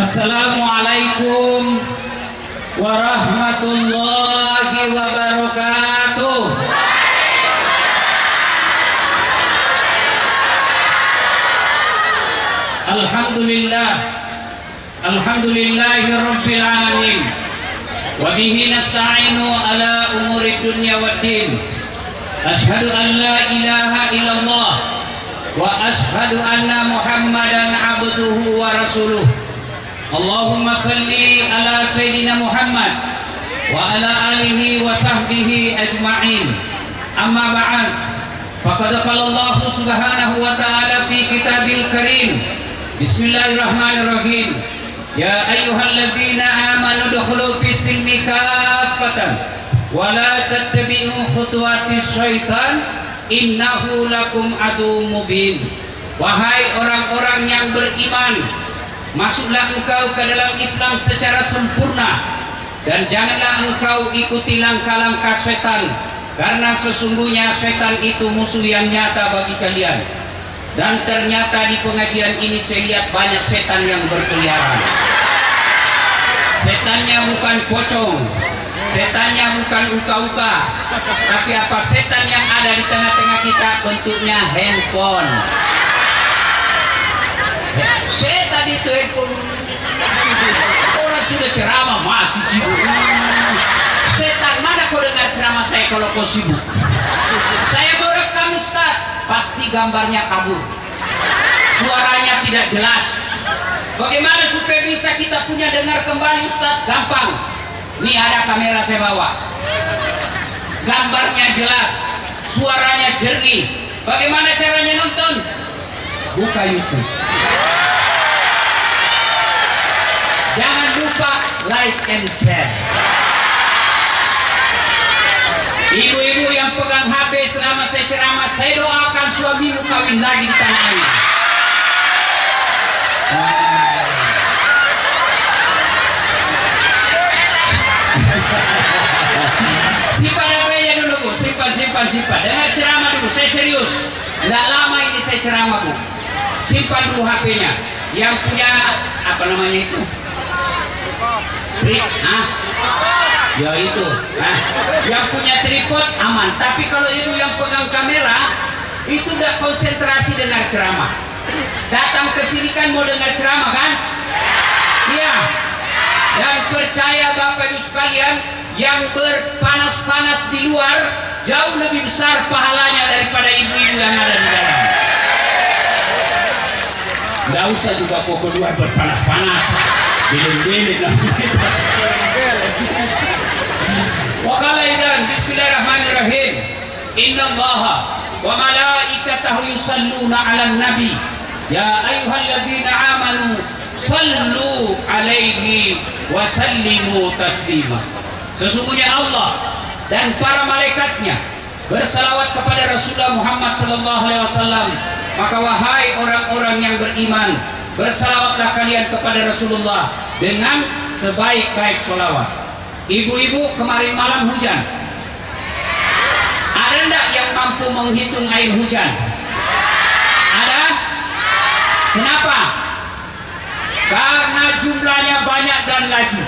Assalamualaikum warahmatullahi wabarakatuh. Alhamdulillahi rabbil alamin. Wa bihi nasta'inu ala umuri dunya waddin. Ashhadu an la ilaha illallah wa ashhadu anna Muhammadan abduhu wa rasuluh. Allahumma salli ala Sayyidina Muhammad wa ala alihi wa sahbihi ajma'in. Amma ba'd. Faqad qala Allah subhanahu wa ta'ala fi kitabil karim. Bismillahirrahmanirrahim. Ya ayyuhalladzina amanu dukhulu fis silmi kaffatan wa la tattabi'u khutuwatis syaitan innahu lakum aduwwum mubin. Wahai orang-orang yang beriman, masuklah engkau ke dalam Islam secara sempurna dan janganlah engkau ikuti langkah-langkah setan, karena sesungguhnya setan itu musuh yang nyata bagi kalian. Dan ternyata di pengajian ini saya lihat banyak setan yang berkeliaran. Setannya bukan pocong, setannya bukan uka-uka, tapi apa setan yang ada di tengah-tengah kita? Bentuknya handphone. Setan itu handphone. Orang sudah ceramah masih sibuk. Setan, mana kau dengar ceramah saya kalau kau sibuk? Saya merekam Ustaz, pasti gambarnya kabur, suaranya tidak jelas. Bagaimana supaya bisa kita punya dengar kembali Ustaz? Gampang. Ini ada kamera saya bawa, gambarnya jelas, suaranya jernih. Bagaimana caranya nonton? Buka YouTube. Jangan lupa like and share. Ibu-ibu yang pegang HP selama saya ceramah, saya doakan suamimu kawin lagi di tanah air. Simpan HP-nya dulu Bu, simpan. Dengar ceramah dulu, saya serius. Nggak lama ini saya ceramah Bu. Simpan dulu HP-nya. Yang punya apa namanya itu? Ya itu. Yang punya tripod aman. Tapi kalau ibu yang pegang kamera itu udah konsentrasi dengar ceramah. Datang ke sini kan mau dengar ceramah kan? Iya. Dan percaya Bapak Ibu sekalian, yang berpanas-panas di luar jauh lebih besar pahalanya daripada ibu-ibu yang ada di dalam. Nggak usah juga pokok luar berpanas-panas, bilin-bilin. Waqala idzan bismillahirrahmanirrahim. Innallaha wa malaikatahu yusalluna 'alan nabi. Ya ayyuhalladzina amanu sallu 'alaihi wa sallimu taslima. Sesungguhnya Allah dan para malaikatnya bersalawat kepada Rasulullah Muhammad sallallahu alaihi wasallam. Maka wahai orang-orang yang beriman, bersalawatlah kalian kepada Rasulullah dengan sebaik-baik salawat. Ibu-ibu, kemarin malam hujan. Ada enggak yang mampu menghitung air hujan? Ada? Kenapa? Karena jumlahnya banyak dan laju.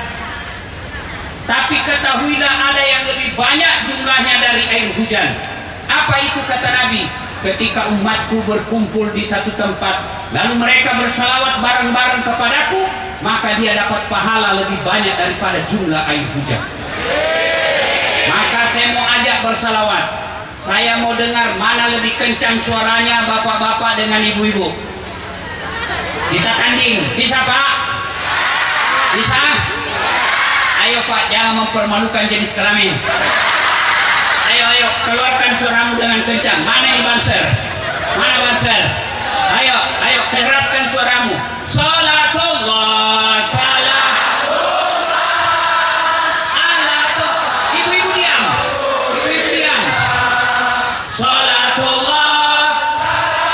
Tapi ketahuilah ada yang lebih banyak jumlahnya dari air hujan. Apa itu kata Nabi? Ketika umatku berkumpul di satu tempat, lalu mereka bersalawat bareng-bareng kepadaku, maka dia dapat pahala lebih banyak daripada jumlah air hujan. Maka saya mau ajak bersalawat. Saya mau dengar mana lebih kencang suaranya bapak-bapak dengan ibu-ibu. Kita tanding, bisa Pak? Bisa? Ayo Pak, jangan mempermalukan jenis kelamin. Ayo, keluarkan suaramu dengan kencang. Mana ini banser? Mana banser? Ayo, keraskan suaramu. Salatullah, salamullah ala toh. Ibu-ibu diam. Salatullah,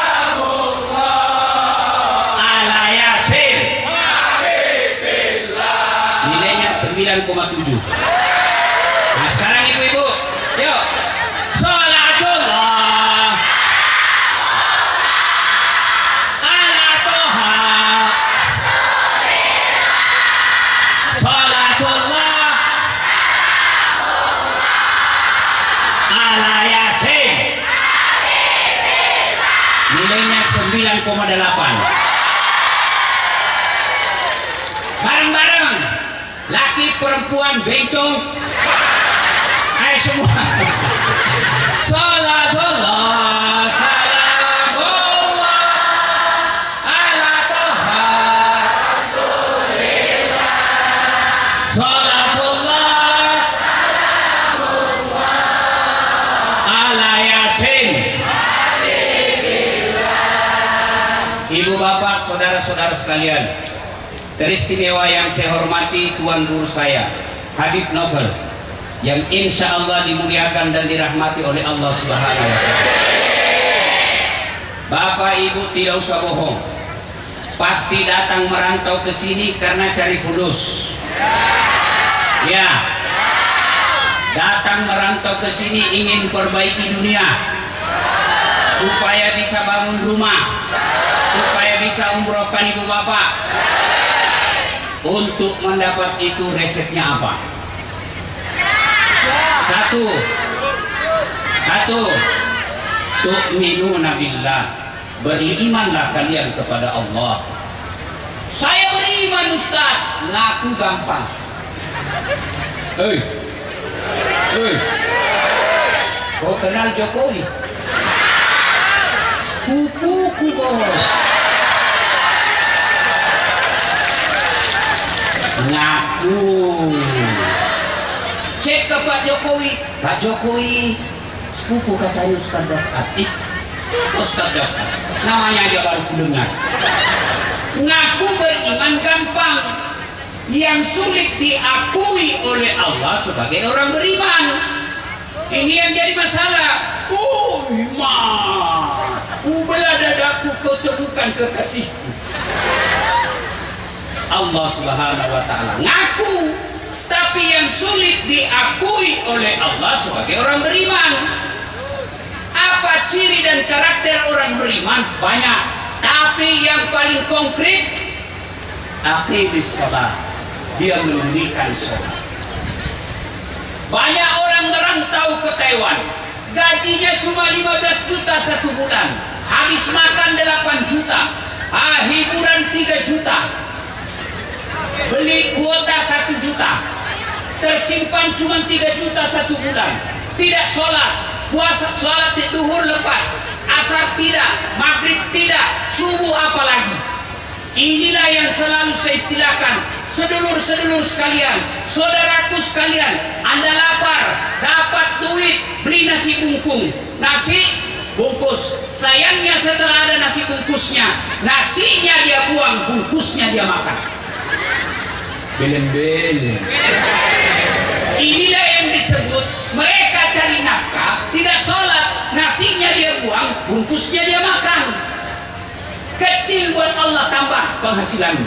salamullah ala Yasin. Nilainya 9,7. Nah sekarang ibu-ibu, yuk. Salatullah ala toha nilainya 9,8. Bareng-bareng, laki perempuan bencong. Ayo semua. Salatullah, salamullah ala Toha Rasulillah. Salatullah, salamullah ala Yasin. Ibu bapak, saudara-saudara sekalian, teristimewa yang saya hormati Tuan Guru saya, Habib Nobel, yang insya Allah dimuliakan dan dirahmati oleh Allah Subhanahu wa Ta'ala. Bapak Ibu tidak usah bohong, pasti datang merantau ke sini karena cari fulus. Ya, datang merantau ke sini ingin perbaiki dunia, supaya bisa bangun rumah, supaya bisa umrohkan ibu bapak. Untuk mendapat itu resepnya apa? Satu, tu'minuna billah, berimanlah kalian kepada Allah. Saya beriman Ustaz, ngaku gampang. Kau kenal Jokowi? Sepupuku bos. Ngaku. Cek ke Pak Jokowi. Pak Jokowi, sepupu katanya Ustaz Dasar. Siapa Ustaz Dasar? Namanya aja baru kudengar. Ngaku beriman gampang. Yang sulit diakui oleh Allah sebagai orang beriman. Ini yang jadi masalah. Iman. Belah dadaku kau temukan kekasihku. Allah Subhanahu wa Ta'ala ngaku. Tapi yang sulit diakui oleh Allah sebagai orang beriman. Apa ciri dan karakter orang beriman? Banyak. Tapi yang paling konkret, aqimis shalah, dia mendirikan sholat. Banyak orang merantau ke Taiwan, gajinya cuma 15 juta satu bulan, habis makan 8 juta, hiburan 3 juta, beli kuota 1 juta, tersimpan cuma 3 juta satu bulan, tidak sholat, puasa sholat duhur lepas, asar tidak, maghrib tidak, subuh apalagi. Inilah yang selalu saya istilahkan, sedulur-sedulur sekalian, saudaraku sekalian, Anda lapar, dapat duit, beli nasi bungkus, nasi bungkus. Sayangnya setelah ada nasi bungkusnya, nasinya dia buang, bungkusnya dia makan. Belen-belen. Inilah yang disebut mereka cari nafkah, tidak sholat, nasinya dia buang, bungkusnya dia makan. Kecil buat Allah tambah penghasilanmu,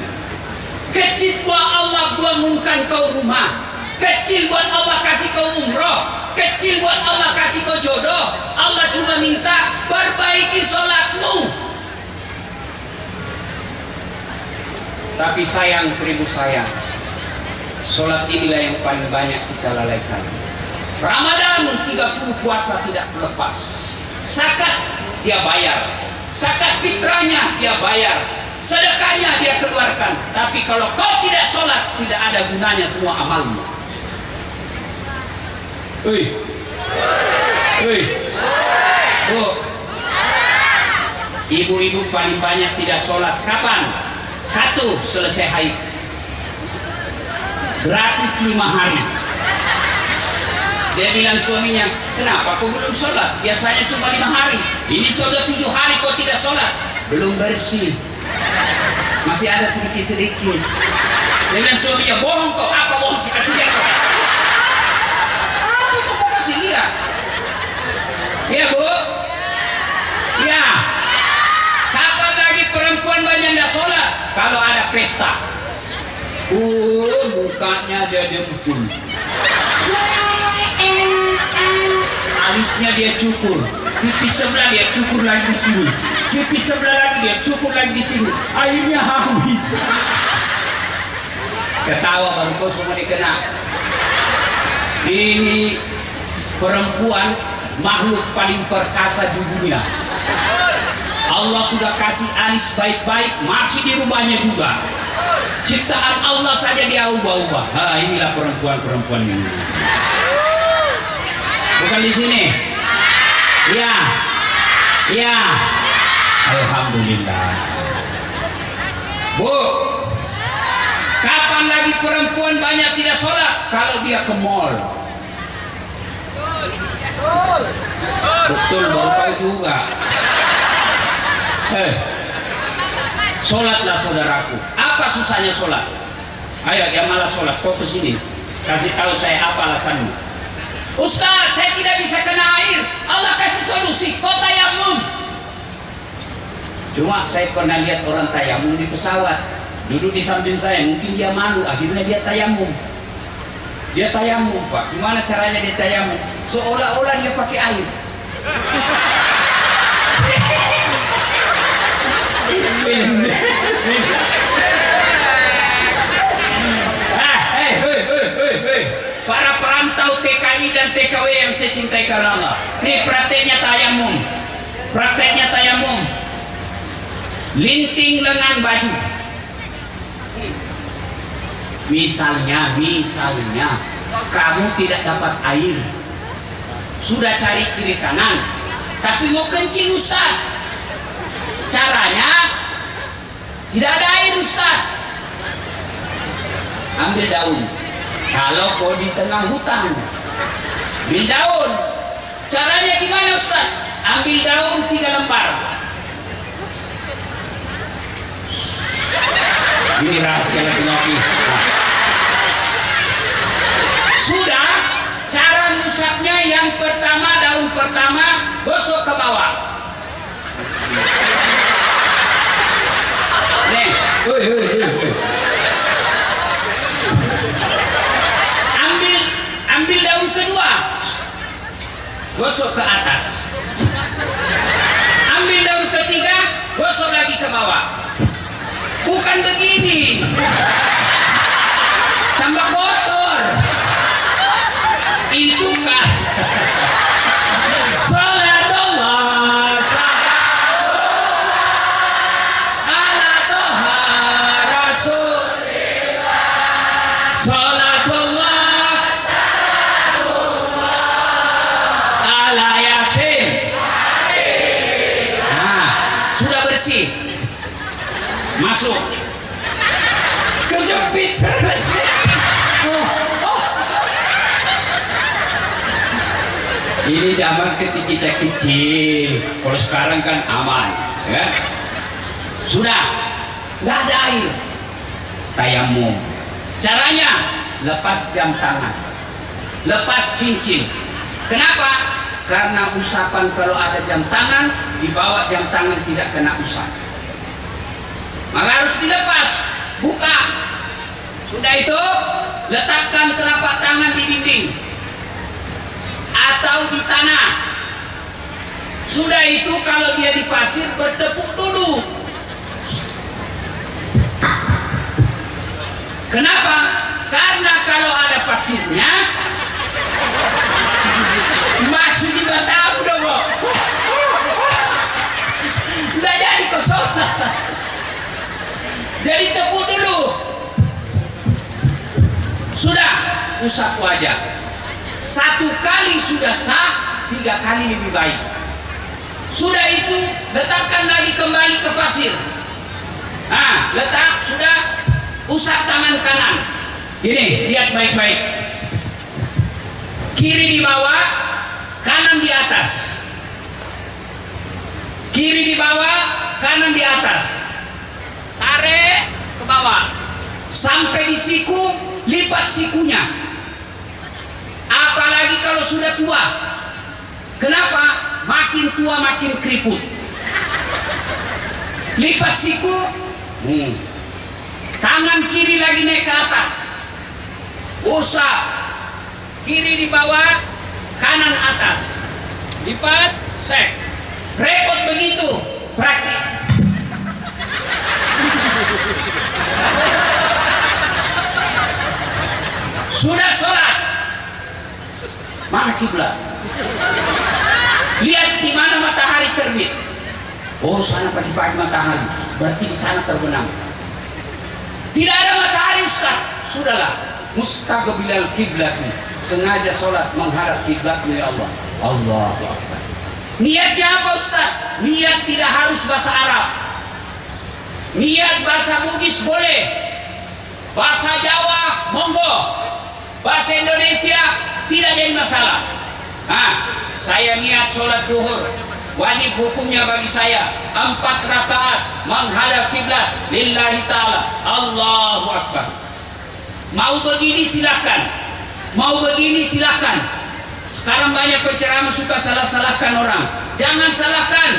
kecil buat Allah bangunkan kau rumah, kecil buat Allah kasih kau umroh, kecil buat Allah kasih kau jodoh. Allah cuma minta perbaiki sholatmu. Tapi sayang, 1000 sayang, sholat inilah yang paling banyak kita lalaikan. Ramadan 30 puasa tidak lepas, zakat dia bayar, zakat fitrahnya dia bayar, sedekahnya dia keluarkan. Tapi kalau kau tidak sholat, tidak ada gunanya semua amalmu. Bu, ibu-ibu paling banyak tidak sholat kapan? 1, selesai haid, gratis 5 hari. Dia bilang suaminya, kenapa kau belum sholat? Biasanya cuma 5 hari. Ini sudah 7 hari kau tidak sholat. Belum bersih, masih ada sedikit-sedikit. Dia bilang suaminya, bohong kau. Apa bohong sih? Kasih lihat kau. Apa kau kasih lihat? Ya bu? Ya. Kapan lagi perempuan banyak tidak sholat? Kalau ada pesta. Mukanya dia dempul, alisnya dia cukur, pipi sebelah dia cukur lagi di sini, pipi sebelah lagi dia cukur lagi di sini, akhirnya habis. Ketawa baru kau semua dikena. Ini perempuan makhluk paling perkasa di dunia. Allah sudah kasih alis baik-baik, masih dirubahnya juga. Ciptaan Allah saja dia ubah-ubah. Ah, inilah perempuan-perempuan ini. Bukan di sini. Ya, ya. Alhamdulillah. Bu, kapan lagi perempuan banyak tidak sholat? Kalau dia ke mall. Betul, baru tahu juga. Sholatlah saudaraku. Apa susahnya sholat? Ayo, yang malas sholat, kau kesini. Kasih tahu saya apa alasanmu. Ustaz, saya tidak bisa kena air. Allah kasih solusi, kau tayamum. Cuma saya pernah lihat orang tayamum di pesawat. Duduk di samping saya, mungkin dia malu, akhirnya dia tayamum. Dia tayamum, Pak. Gimana caranya dia tayamum? Seolah-olah dia pakai air. Para perantau TKI dan TKW yang saya cintai karena Allah. Nih prakteknya tayamum. Prakteknya tayamum. Linting lengan baju. Misalnya kamu tidak dapat air. Sudah cari kiri kanan, tapi mau kencing Ustaz. Caranya tidak ada air Ustaz. Ambil daun. Kalau kau di tengah hutan, ambil daun. Caranya gimana Ustaz? Ambil daun 3 lembar. Ini rahasia laki-laki. Sudah, cara ngusapnya yang pertama, daun pertama gosok ke bawah. Nih, ambil daun kedua, gosok ke atas. Ambil daun ketiga, gosok lagi ke bawah. Bukan begini, tambah kotor. Itu kah? Salatullah ala toha rasulillah. Salatullah ala yasin. Nah, sudah bersih. Masuk. Kejepit selesai. Ini zaman ketika kecil. Kalau sekarang kan aman, ya. Sudah, nggak ada air. Tayamum. Caranya lepas jam tangan, lepas cincin. Kenapa? Karena usapan kalau ada jam tangan, dibawa jam tangan tidak kena usap. Maka harus dilepas, buka. Sudah itu, letakkan telapak tangan di dinding atau di tanah. Sudah itu, kalau dia di pasir, bertepuk dulu. Kenapa? Karena kalau ada pasirnya, masih di tahu dong, bro. Nggak jadi kosong. Jadi tepuk dulu. Sudah, usap wajah. 1 kali sudah sah, 3 kali lebih baik. Sudah itu, letakkan lagi kembali ke pasir. Nah, letak, sudah, usap tangan kanan. Ini, lihat baik-baik. Kiri di bawah, kanan di atas. Kiri di bawah, kanan di atas. Tarik ke bawah sampai di siku, lipat sikunya. Apalagi kalau sudah tua. Kenapa? Makin tua makin keriput. Lipat siku, tangan kiri lagi naik ke atas. Usap. Kiri di bawah, kanan atas. Lipat, sek. Repot begitu, praktis. Sudah sholat, mana kiblat? Lihat di mana matahari terbit. Oh, sana pagi-pagi matahari, berarti di sana terbenam. Tidak ada matahari Ustaz. Sudahlah, mustaqbilal kiblati, sengaja sholat menghadap kiblatmu ya Allah. Allahu Akbar. Niatnya apa Ustaz? Niat tidak harus bahasa Arab. Niat bahasa Bugis boleh, bahasa Jawa monggo, bahasa Indonesia tidak jadi masalah. Saya niat sholat duhur, wajib hukumnya bagi saya 4 rakaat menghadap kiblat lillahi ta'ala. Allahu Akbar. Mau begini silahkan, mau begini silahkan. Sekarang banyak penceramah suka salah-salahkan orang. Jangan salahkan,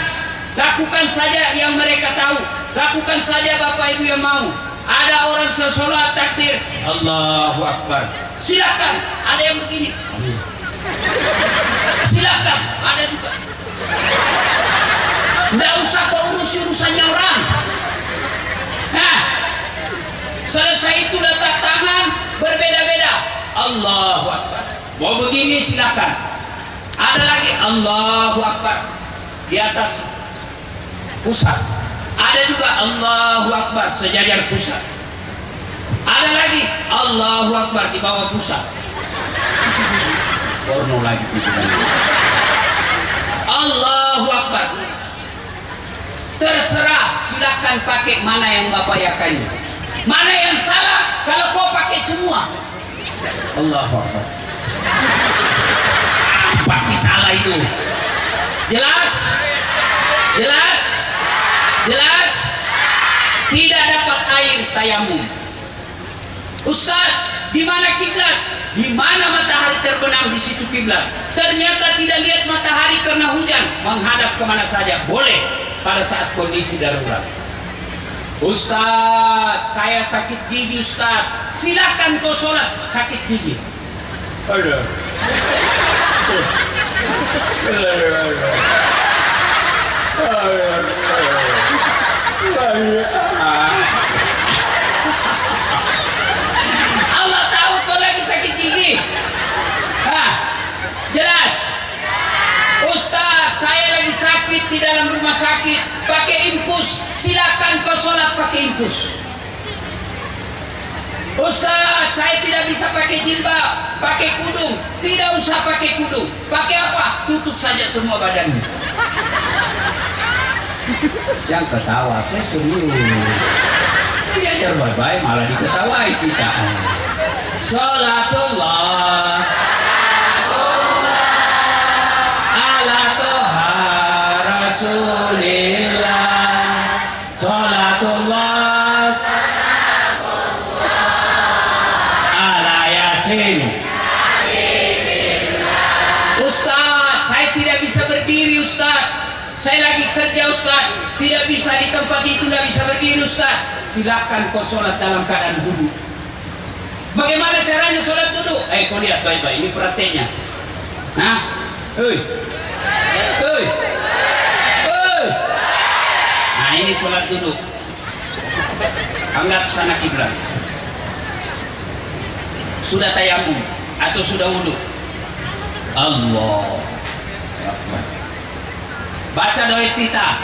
lakukan saja yang mereka tahu, lakukan saja Bapak Ibu yang mau. Ada orang sholat takbir Allahu Akbar, silahkan. Ada yang begini, silahkan. Ada juga. Nggak usah kau urusi urusannya orang. Selesai itu letak tangan berbeda-beda. Allahu Akbar. Mau begini silahkan. Ada lagi Allahu Akbar di atas pusat. Ada juga Allahu Akbar sejajar pusat. Ada lagi Allahu Akbar di bawah pusat. Porno lagi. Allahu Akbar. Terserah, silahkan pakai mana yang Bapak yakinkan. Mana yang salah kalau kau pakai semua. Allahu Akbar. Pasti salah itu. Jelas? Jelas? Jelas? Tidak dapat air tayamum. Ustaz, di mana kiblat? Di mana matahari terbenam di situ kiblat. Ternyata tidak lihat matahari karena hujan, menghadap kemana saja boleh pada saat kondisi darurat. Ustaz, saya sakit gigi Ustaz. Silakan kau sholat sakit gigi. Aduh. Allah tahu kau lagi sakit gigi. Jelas. Ustaz, saya lagi sakit di dalam rumah sakit, pakai infus. Silakan kau sholat pakai infus. Ustaz, saya tidak bisa pakai jilbab, pakai kudung. Tidak usah pakai kudung. Pakai apa? Tutup saja semua badanmu. Yang ketawa, saya serius. Diajar baik-baik malah diketawai kita. Salatullah ala toha rasulillah. Salatullah Ustaz, saya tidak bisa berdiri Ustaz. Saya lagi kerja Ustaz, tidak bisa di tempat itu, tidak bisa berdiri Ustaz. Silakan kau sholat dalam keadaan duduk. Bagaimana caranya sholat duduk? Kau lihat baik-baik, ini prakteknya. Nah ini sholat duduk. Anggap sana kiblat. Sudah tayamum atau sudah wudhu. Allah. Baca doa iftitah.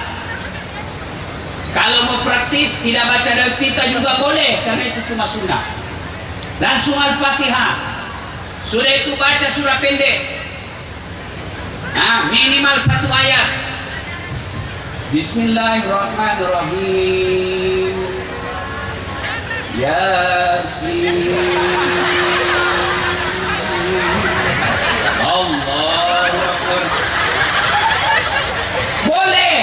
Kalau mau praktis tidak baca doa iftitah juga boleh, karena itu cuma sunnah. Langsung Al-Fatihah. Sudah itu baca surah pendek. Minimal 1 ayat. Bismillahirrahmanirrahim. Yasin. Allahu Akbar. Boleh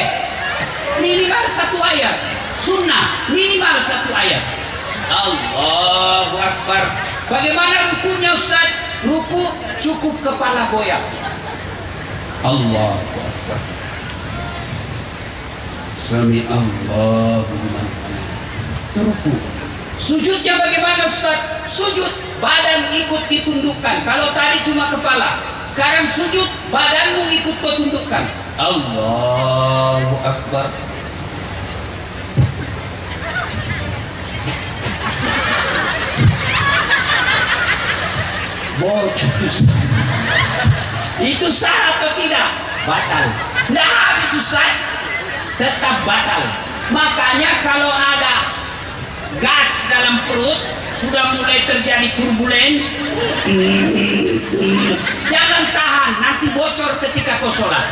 minimal 1 ayat. Sunnah minimal 1 ayat. Allahu Akbar. Bagaimana rukunya Ustaz? Ruku cukup kepala goyang. Allahu Akbar. Sami Allahu liman hamidah. Ruku. Sujudnya bagaimana Ustaz? Sujud badan ikut ditundukkan. Kalau tadi cuma kepala, sekarang sujud badanmu ikut kau tundukkan. Allahu Akbar. Bocor. Itu sah atau tidak? Batal. Nggak habis Ustaz. tetap batal. Makanya kalau ada gas dalam perut, sudah mulai terjadi turbulens, jangan tahan, nanti bocor ketika kau sholat.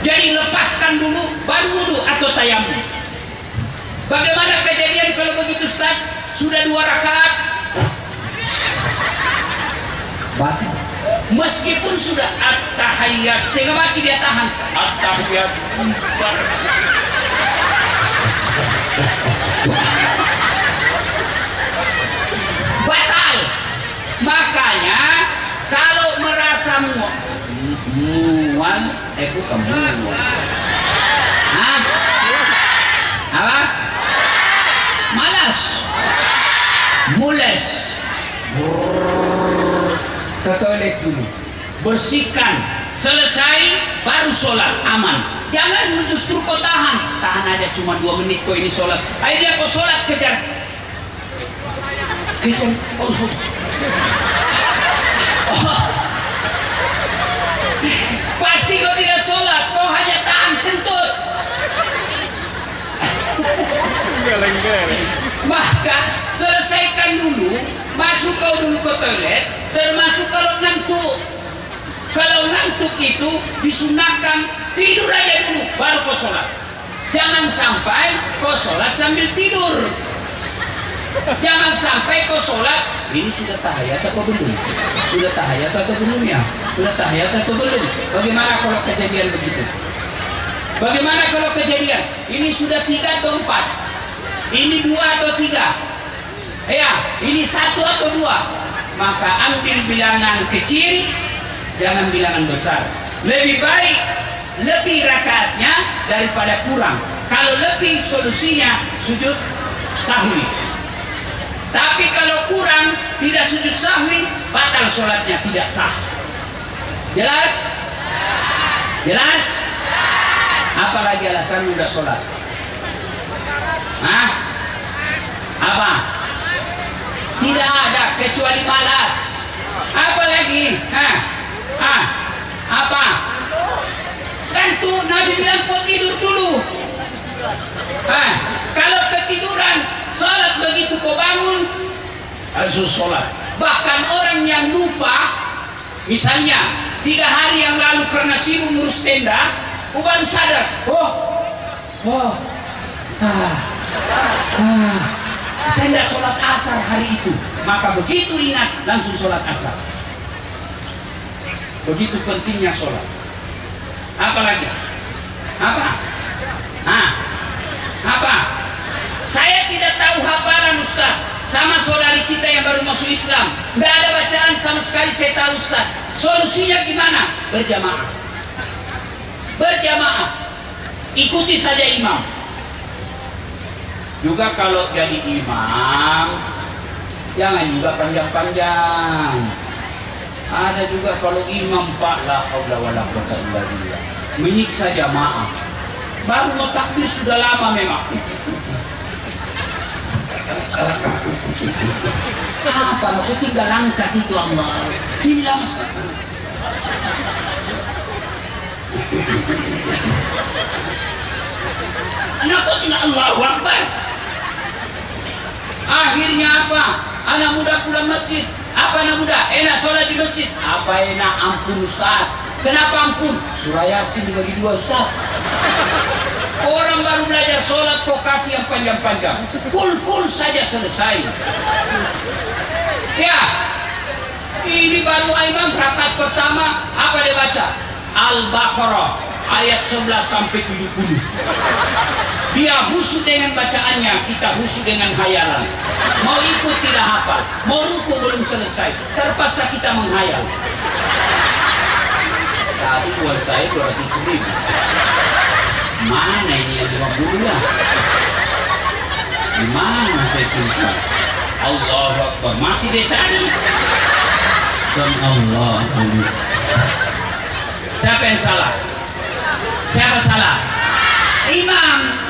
Jadi lepaskan dulu baru wudu atau tayamum. Bagaimana kejadian kalau begitu Ustaz? Sudah 2 rakaat batal. Meskipun sudah at-tahiyyat setengah mati dia tahan. At-tahiyyat batal. Makanya kalau merasa mual, bukan mual. Hah? Apa? Malas. Mules. Ke toilet dulu. Bersihkan. Selesai baru sholat, aman. Jangan justru kau tahan aja cuma 2 menit kau ini sholat. Akhirnya kau sholat kejar Allah. Pasti kau tidak sholat, kau hanya tahan kentut. Maka selesaikan dulu, masuk kau dulu ke toilet, termasuk kalau ngantuk. Kalau ngantuk itu disunahkan tidur aja dulu baru kau sholat. Jangan sampai kau sholat sambil tidur. Jangan sampai kau sholat, ini sudah tahiyat atau belum? Sudah tahiyat atau belum ya? Sudah tahiyat atau belum? Bagaimana kalau kejadian begitu? Bagaimana kalau kejadian? Ini sudah 3 atau 4? Ini 2 atau 3? Ya, ini 1 atau 2? Maka ambil bilangan kecil, jangan bilangan besar. Lebih baik lebih rakaatnya daripada kurang. Kalau lebih solusinya sujud sahwi. Tapi kalau kurang tidak sujud sahwi, batal sholatnya, tidak sah. Jelas? Jelas? Apalagi alasan udah sholat? Hah? Apa? Tidak ada kecuali malas. Apa lagi? Apa? Gantung. Nabi bilang kau tidur dulu. Kalau ketiduran, sholat begitu kau bangun harus sholat. Bahkan orang yang lupa, misalnya 3 hari yang lalu karena sibuk ngurus tenda, baru sadar, saya tidak sholat asar hari itu. Maka begitu ingat langsung sholat asar. Begitu pentingnya sholat. Apa lagi? Apa? Apa? Saya tidak tahu hafalan Ustaz. Sama saudari kita yang baru masuk Islam, tidak ada bacaan sama sekali. Saya tahu Ustaz. Solusinya gimana? Berjamaah. Berjamaah. Ikuti saja imam. Juga kalau jadi imam, jangan juga panjang-panjang. Ada juga kalau imam Pak la haula wala quwwata illa billah, menyiksa jamaah. Baru mau takbir sudah lama memang. Apa mau tinggal angkat itu Allah. Ini lama sekali. Anak kau tinggal Allahu Akbar. Akhirnya apa? Anak muda pulang masjid. Apa anak muda? Enak sholat di masjid. Apa enak? Ampun Ustaz. Kenapa ampun? Surah Yasin dibagi 2 Ustaz. Orang baru belajar sholat kok kasih yang panjang-panjang. Kul saja selesai. Ya, ini baru imam rakaat pertama. Apa dia baca? Al-Baqarah ayat 11 sampai 70. Dia khusyuk dengan bacaannya, kita khusyuk dengan hayalan. Mau ikut tidak hafal, mau ruku belum selesai, terpaksa kita menghayal. Tadi uang saya 200.000. Mana ini yang 20 lah? Di mana saya simpan? Allahu Akbar, masih dia cari. Allah. Siapa yang salah? Siapa salah? Imam.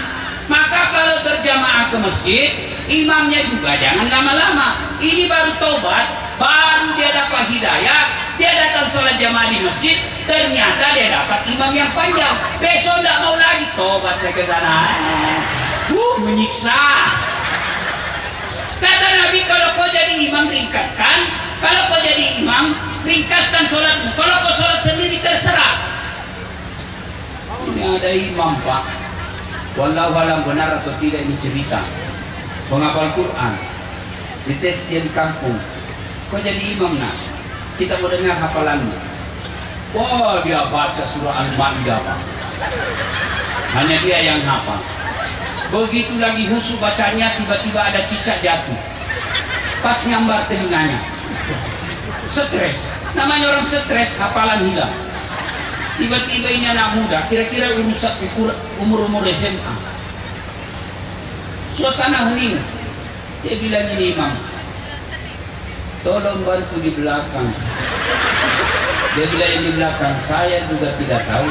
Maka kalau berjamaah ke masjid, imamnya juga jangan lama-lama. Ini baru taubat, baru dia dapat hidayah, dia datang sholat jamaah di masjid, Ternyata dia dapat imam yang panjang. Besok tidak mau lagi, tobat saya ke sana. Menyiksa. Kata Nabi, kalau kau jadi imam ringkaskan. Kalau kau jadi imam ringkaskan sholatmu. Kalau kau sholat sendiri terserah. Ini ada imam pak. Wallahu alam benar atau tidak ini cerita. Penghafal Quran. Dites dia di kampung. Kau jadi imam nak. Kita mau dengar hafalanmu. Wah, dia baca surah Al-Maidah pak. Hanya dia yang hafal. Begitu lagi husu bacanya, tiba-tiba ada cicak jatuh. Pas nyambar telinganya. Stres. Namanya orang stres, hafalan hilang. Tiba-tiba ini anak muda, kira-kira umur SMA. Suasana hening. Dia bilang ini imam, tolong bantu di belakang. Dia bilang yang di belakang, saya juga tidak tahu.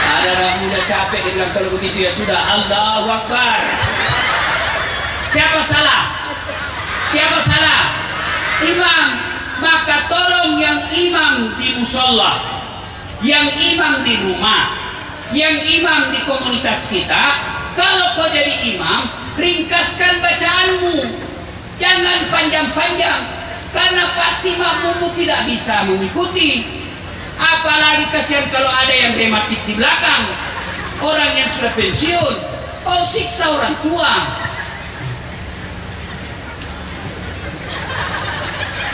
Ada anak muda capek, dia bilang kalau begitu ya sudah, Allahu Akbar. Siapa salah? Siapa salah? Imam. Maka tolong yang imam di musola, yang imam di rumah, yang imam di komunitas kita, kalau kau jadi imam, ringkaskan bacaanmu. Jangan panjang-panjang. Karena pasti makmummu tidak bisa mengikuti. Apalagi kasihan kalau ada yang rematik di belakang, orang yang sudah pensiun. Kau siksa orang tua.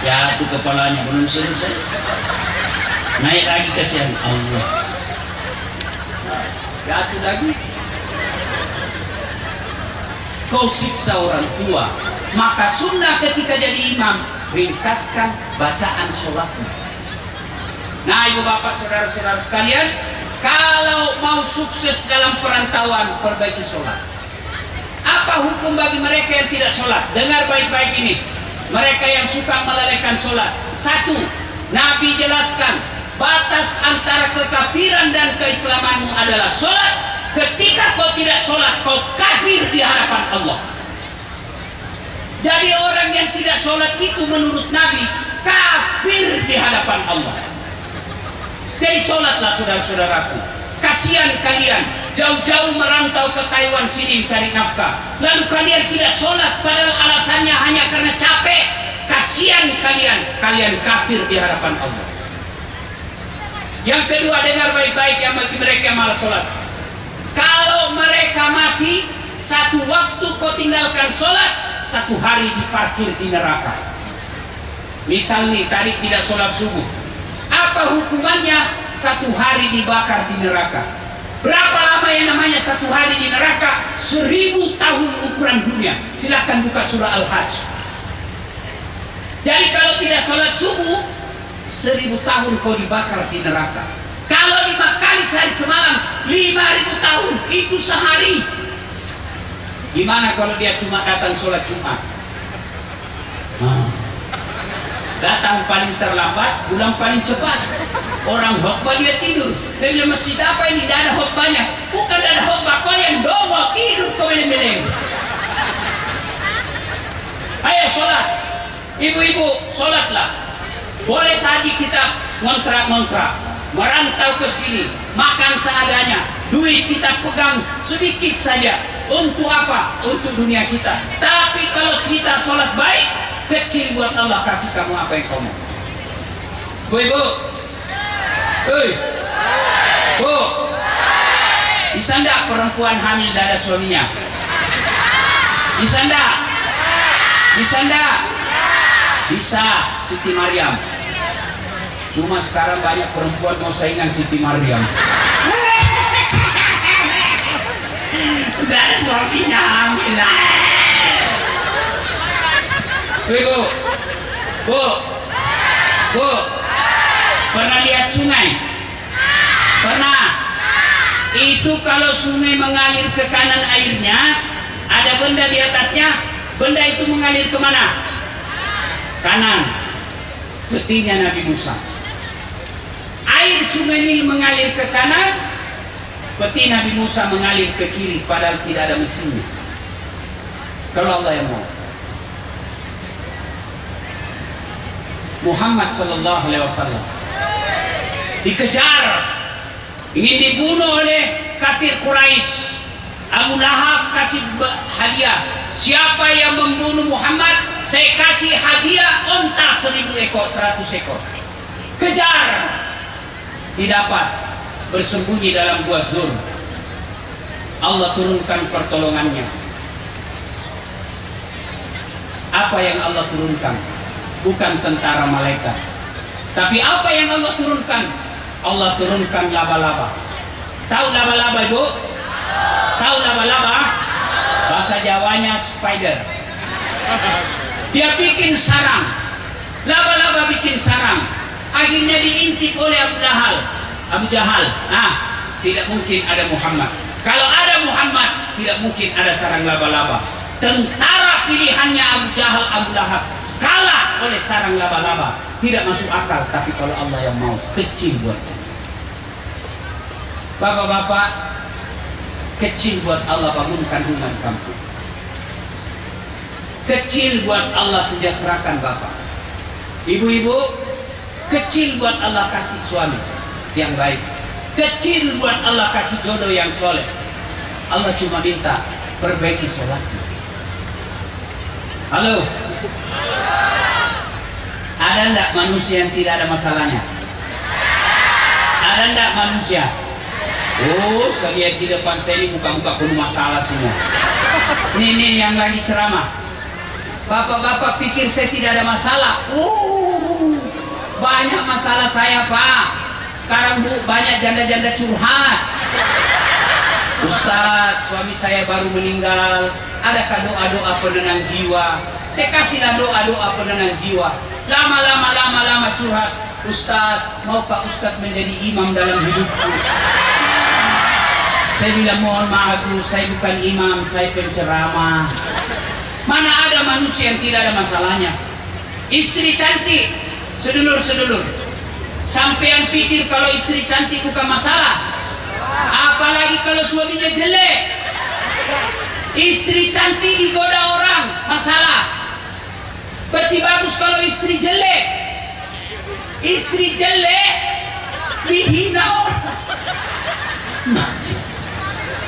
Ya itu kepalanya belum selesai. Naik lagi kasihan Allah. Jatuh lagi. Kau siksa orang tua. Maka sunnah ketika jadi imam, ringkaskan bacaan sholatmu. Nah ibu bapak saudara-saudara sekalian, kalau mau sukses dalam perantauan, perbaiki sholat. Apa hukum bagi mereka yang tidak sholat? Dengar baik-baik ini. Mereka yang suka melalaikan sholat. Satu, Nabi jelaskan batas antara kekafiran dan keislamanmu adalah sholat. Ketika kau tidak sholat, kau kafir di hadapan Allah. Jadi orang yang tidak sholat itu menurut Nabi kafir di hadapan Allah. Jadi sholatlah saudara-saudaraku. Kasihan kalian jauh-jauh merantau ke Taiwan sini cari nafkah. Lalu kalian tidak sholat padahal alasannya hanya karena capek. Kasihan kalian, kalian kafir di hadapan Allah. Yang kedua, dengar baik-baik yang bagi mereka yang malas sholat. Kalau mereka mati, satu waktu kau tinggalkan sholat, satu hari diparkir di neraka. Misal nih tadi tidak sholat subuh, apa hukumannya? Satu hari dibakar di neraka. Berapa lama yang namanya satu hari di neraka? 1000 tahun ukuran dunia. Silahkan buka surah Al-Hajj. Jadi kalau tidak sholat subuh, 1000 tahun kau dibakar di neraka. Kalau 5 kali sehari semalam, 5000 tahun, itu sehari. Gimana kalau dia cuma datang sholat Jumat? Datang paling terlambat, pulang paling cepat. Orang khotbah dia tidur. Dia bilang masjid apa ini? Tidak ada khotbahnya. Bukan ada khotbah, kau yang dongol tidur kau meleng-meleng. Ayo sholat. Ibu-ibu sholatlah. Boleh saja kita ngontrak-ngontrak, merantau ke sini, makan seadanya, duit kita pegang sedikit saja. Untuk apa? Untuk dunia kita. Tapi kalau kita sholat baik, kecil buat Allah, kasih kamu apa yang kamu. Bu ibu, bu, bisa enggak perempuan hamil tidak ada suaminya? Bisa enggak? Bisa enggak? Bisa, Siti Maryam. Cuma sekarang banyak perempuan mau saingan Siti Maryam. Udah ada suaminya hamil. Bu, bu, pernah lihat sungai? Pernah? Itu kalau sungai mengalir ke kanan airnya, ada benda di atasnya, benda itu mengalir kemana? Kanan. Petinya Nabi Musa. Air sungai Nil mengalir ke kanan, peti Nabi Musa mengalir ke kiri, padahal tidak ada mesinnya. Kalau Allah yang mau. Muhammad sallallahu alaihi wasallam dikejar, ingin dibunuh oleh kafir Quraisy. Abu Lahab kasih hadiah, siapa yang membunuh Muhammad, saya kasih hadiah onta 1000 ekor, 100 ekor. Kejar, didapat, bersembunyi dalam gua Zur. Allah turunkan pertolongannya. Apa yang Allah turunkan? Bukan tentara malaikat, tapi apa yang Allah turunkan? Allah turunkan laba-laba. Tahu laba-laba, Ibu? Tahu laba-laba? Bahasa Jawanya spider. Dia bikin sarang. Laba-laba bikin sarang. Akhirnya diintip oleh Abu Jahal. Tidak mungkin ada Muhammad. Kalau ada Muhammad, tidak mungkin ada sarang laba-laba. Tentara pilihannya Abu Jahal, Abu Lahab kalah oleh sarang laba-laba. Tidak masuk akal, tapi kalau Allah yang mau, kecil buat bapak-bapak, kecil buat Allah bangunkan rumah di kampung. Kecil buat Allah sejahterakan bapak. Ibu-ibu, kecil buat Allah kasih suami yang baik. Kecil buat Allah kasih jodoh yang soleh. Allah cuma minta perbaiki sholatnya. Halo, ada enggak manusia yang tidak ada masalahnya? Ada enggak manusia? Oh, saya lihat di depan saya ini muka-muka penuh masalah semua. Ini yang lagi ceramah. Bapak-bapak pikir saya tidak ada masalah? Banyak masalah saya, Pak. Sekarang Bu, banyak janda-janda curhat. Ustadz, suami saya baru meninggal. Adakah doa-doa penenang jiwa? Saya kasihlah doa-doa penenang jiwa. Lama curhat. Ustadz, maukah Ustadz menjadi imam dalam hidupku? Saya bilang mohon maaf Bu, saya bukan imam, saya penceramah. Mana ada manusia yang tidak ada masalahnya? Istri cantik, sedulur-sedulur, sampean pikir kalau istri cantik bukan masalah? Apalagi kalau suaminya jelek. Istri cantik digoda orang, masalah. Berarti bagus kalau istri jelek. Istri jelek dihina orang,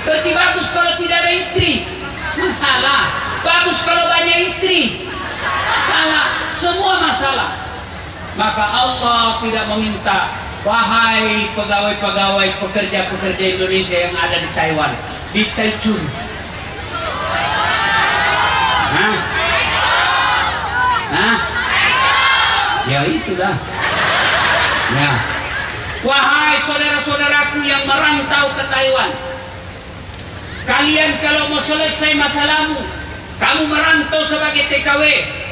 berarti bagus kalau tidak ada istri, masalah. Bagus kalau banyak istri, masalah. Semua masalah. Maka Allah tidak meminta, wahai pegawai-pegawai, pekerja-pekerja Indonesia yang ada di Taiwan, di Taichung. Ya itulah. Ya. Wahai saudara-saudaraku yang merantau ke Taiwan, kalian kalau mau selesai masalahmu, kamu merantau sebagai TKW,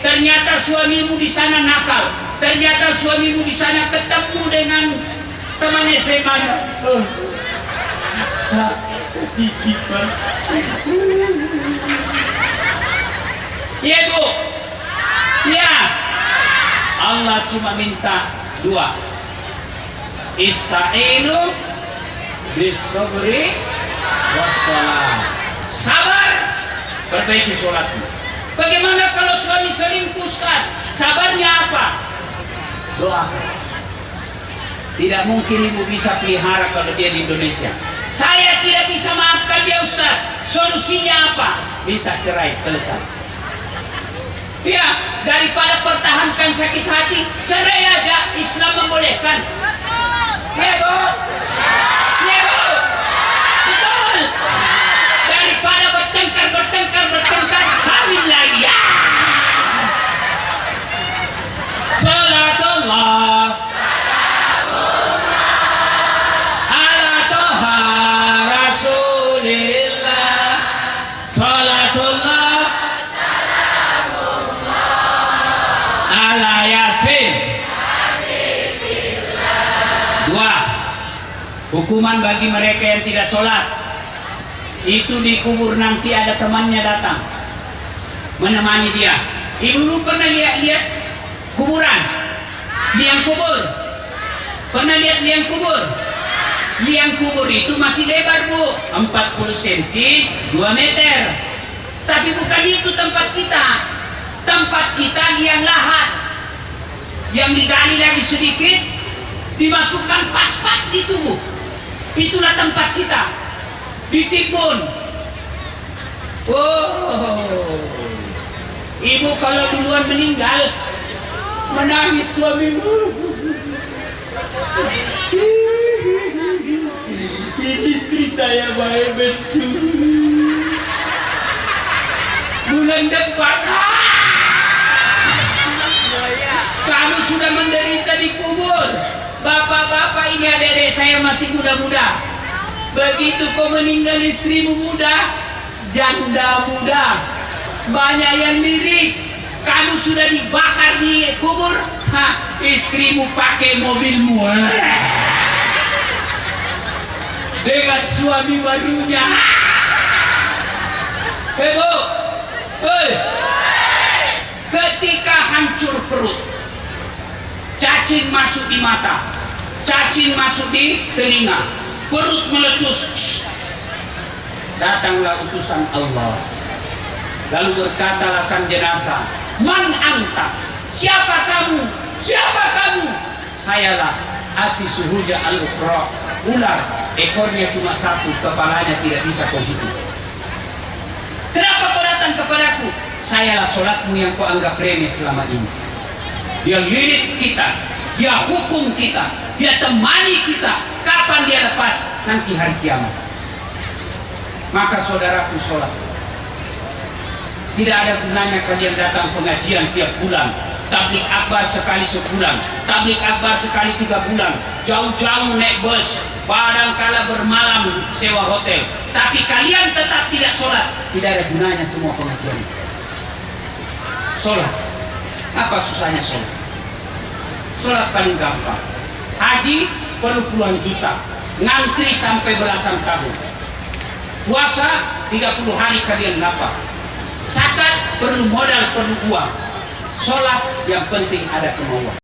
ternyata suamimu di sana nakal, ternyata suamimu di sana ketemu dengan teman SMA-nya. Sakit Pak. Iya Bu. Ya. Allah cuma minta dua. Ista'inu bis-sabri was-salat. Sabar, perbaiki sholatmu. Bagaimana kalau suami selingkuh, Ustaz? Sabarnya apa? Doa. Tidak mungkin ibu bisa pelihara kalau dia di Indonesia. Saya tidak bisa maafkan dia, Ustaz. Solusinya apa? Minta cerai, selesai. Ya, daripada pertahankan sakit hati, cerai aja. Islam membolehkan. Ya Bu, ya Bu, betul. Daripada bertengkar, hamil lagi. Ya. Salatullah ala toha rasulillah. Salatullah ala yasin. Dua, hukuman bagi mereka yang tidak sholat. Itu di kubur nanti ada temannya datang menemani dia. Ibu lu pernah lihat kuburan? Liang kubur. Pernah lihat liang kubur? Liang kubur itu masih lebar Bu, 40 cm, 2 meter. Tapi bukan itu tempat kita. Tempat kita liang lahat, yang digali lagi sedikit, dimasukkan pas-pas di tubuh. Itulah tempat kita, ditimbun. Oh, ibu kalau duluan meninggal, menangis suamimu. Istri saya baik betul. Bulan depan kamu sudah menderita di kubur. Bapak-bapak, ini adik-adik saya masih muda-muda. Begitu kau meninggal istrimu muda, janda muda, banyak yang lirik. Kamu sudah dibakar di kubur, istrimu pakai mobilmu dengan suami barunya. Hebo, ketika hancur perut, cacing masuk di mata, cacing masuk di telinga, perut meletus, datanglah utusan Allah. Lalu berkatalah sang jenazah, man anta, siapa kamu? Siapa kamu? Sayalah Asis Huja al-Uqra, ular, ekornya cuma satu, kepalanya tidak bisa kau hitung. Kenapa kau datang kepadaku? Sayalah sholatmu yang kau anggap remeh selama ini. Dia lilit kita, dia hukum kita, dia temani kita. Kapan dia lepas? Nanti hari kiamat. Maka saudaraku, sholat. Tidak ada gunanya kalian datang pengajian tiap bulan, tablik akbar sekali sebulan, tablik akbar sekali 3 bulan, jauh-jauh naik bus, kadang-kala bermalam sewa hotel, tapi kalian tetap tidak sholat. Tidak ada gunanya semua pengajian. Sholat, apa susahnya sholat? Sholat paling gampang. Haji perlu puluhan juta, ngantri sampai belasan tahun. Puasa 30 hari kalian lapar. Zakat perlu modal, perlu uang. Sholat yang penting ada kemauan.